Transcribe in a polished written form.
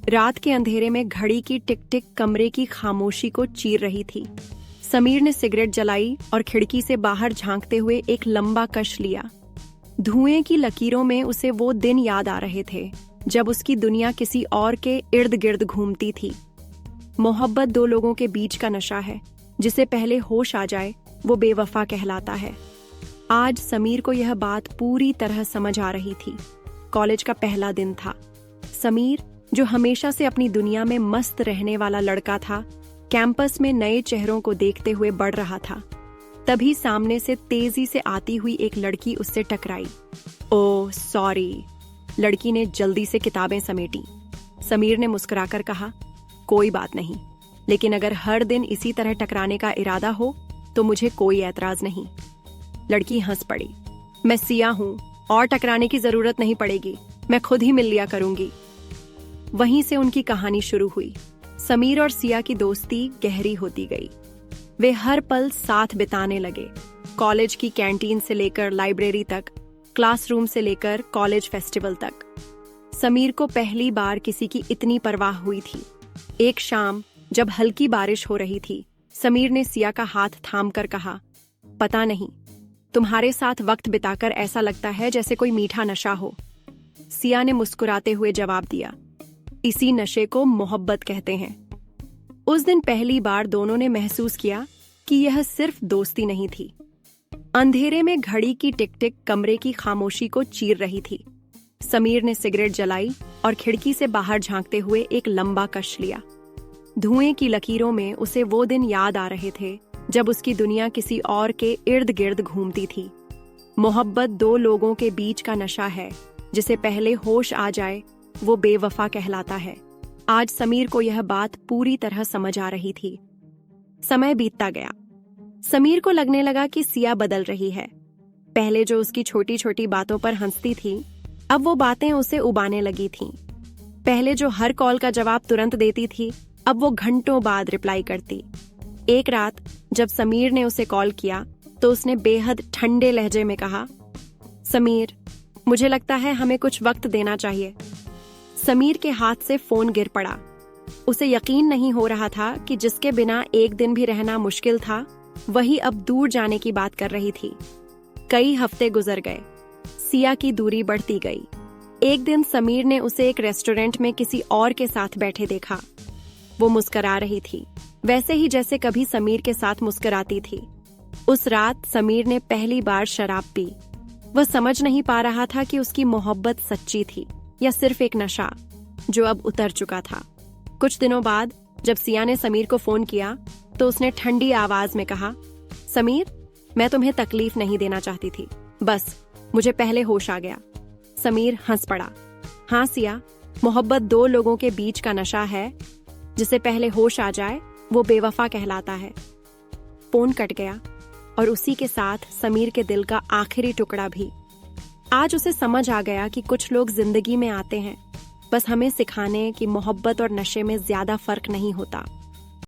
रात के अंधेरे में घड़ी की टिक टिक कमरे की खामोशी को चीर रही थी। समीर ने सिगरेट जलाई और खिड़की से बाहर झांकते हुए एक लंबा कश लिया। धुएं की लकीरों में उसे वो दिन याद आ रहे थे जब उसकी दुनिया किसी और के इर्द गिर्द घूमती थी। मोहब्बत दो लोगों के बीच का नशा है, जिसे पहले होश आ जाए वो बेवफा कहलाता है। आज समीर को यह बात पूरी तरह समझ आ रही थी। कॉलेज का पहला दिन था। समीर, जो हमेशा से अपनी दुनिया में मस्त रहने वाला लड़का था, कैंपस में नए चेहरों को देखते हुए बढ़ रहा था। तभी सामने से तेजी से आती हुई एक लड़की उससे टकराई। ओह सॉरी, लड़की ने जल्दी से किताबें समेटी। समीर ने मुस्कुराकर कहा, कोई बात नहीं, लेकिन अगर हर दिन इसी तरह टकराने का इरादा हो तो मुझे कोई ऐतराज नहीं। लड़की हंस पड़ी। मैं सिया हूं और टकराने की जरूरत नहीं पड़ेगी, मैं खुद ही मिल लिया करूंगी। वहीं से उनकी कहानी शुरू हुई। समीर और सिया की दोस्ती गहरी होती गई। वे हर पल साथ बिताने लगे। कॉलेज की कैंटीन से लेकर लाइब्रेरी तक, क्लासरूम से लेकर कॉलेज फेस्टिवल तक। समीर को पहली बार किसी की इतनी परवाह हुई थी। एक शाम जब हल्की बारिश हो रही थी, समीर ने सिया का हाथ थामकर कहा, पता नहीं, तुम्हारे साथ वक्त बिताकर ऐसा लगता है जैसे कोई मीठा नशा हो। सिया ने मुस्कुराते हुए जवाब दिया, इसी नशे को मोहब्बत कहते हैं। उस दिन पहली बार दोनों ने महसूस किया कि यह सिर्फ दोस्ती नहीं थी। अंधेरे में घड़ी की टिक टिक कमरे की खामोशी को चीर रही थी। समीर ने सिगरेट जलाई और खिड़की से बाहर झांकते हुए एक लंबा कश लिया। धुएं की लकीरों में उसे वो दिन याद आ रहे थे जब उसकी दुनिया किसी और के इर्द गिर्द घूमती थी। मोहब्बत दो लोगों के बीच का नशा है, जिसे पहले होश आ जाए वो बेवफा कहलाता है। आज समीर को यह बात पूरी तरह समझ आ रही थी। समय बीतता गया। समीर को लगने लगा कि सिया बदल रही है। पहले जो उसकी छोटी छोटी बातों पर हंसती थी, अब वो बातें उसे उबाने लगी थीं। पहले जो हर कॉल का जवाब तुरंत देती थी, अब वो घंटों बाद रिप्लाई करती। एक रात जब समीर ने उसे कॉल किया तो उसने बेहद ठंडे लहजे में कहा, समीर, मुझे लगता है हमें कुछ वक्त देना चाहिए। समीर के हाथ से फोन गिर पड़ा। उसे यकीन नहीं हो रहा था कि जिसके बिना एक दिन भी रहना मुश्किल था, वही अब दूर जाने की बात कर रही थी। कई हफ्ते गुजर गए। सिया की दूरी बढ़ती गई। एक दिन समीर ने उसे एक रेस्टोरेंट में किसी और के साथ बैठे देखा। वो मुस्कुरा रही थी, वैसे ही जैसे कभी समीर के साथ मुस्कुराती थी। उस रात समीर ने पहली बार शराब पी। वह समझ नहीं पा रहा था कि उसकी मोहब्बत सच्ची थी या सिर्फ एक नशा जो अब उतर चुका था। कुछ दिनों बाद जब सिया ने समीर को फोन किया तो उसने ठंडी आवाज में कहा, समीर, मैं तुम्हें तकलीफ नहीं देना चाहती थी, बस मुझे पहले होश आ गया। समीर हंस पड़ा। हाँ सिया, मोहब्बत दो लोगों के बीच का नशा है, जिसे पहले होश आ जाए वो बेवफा कहलाता है। फोन कट गया और उसी के साथ समीर के दिल का आखिरी टुकड़ा भी। आज उसे समझ आ गया कि कुछ लोग जिंदगी में आते हैं बस हमें सिखाने कि मोहब्बत और नशे में ज्यादा फर्क नहीं होता।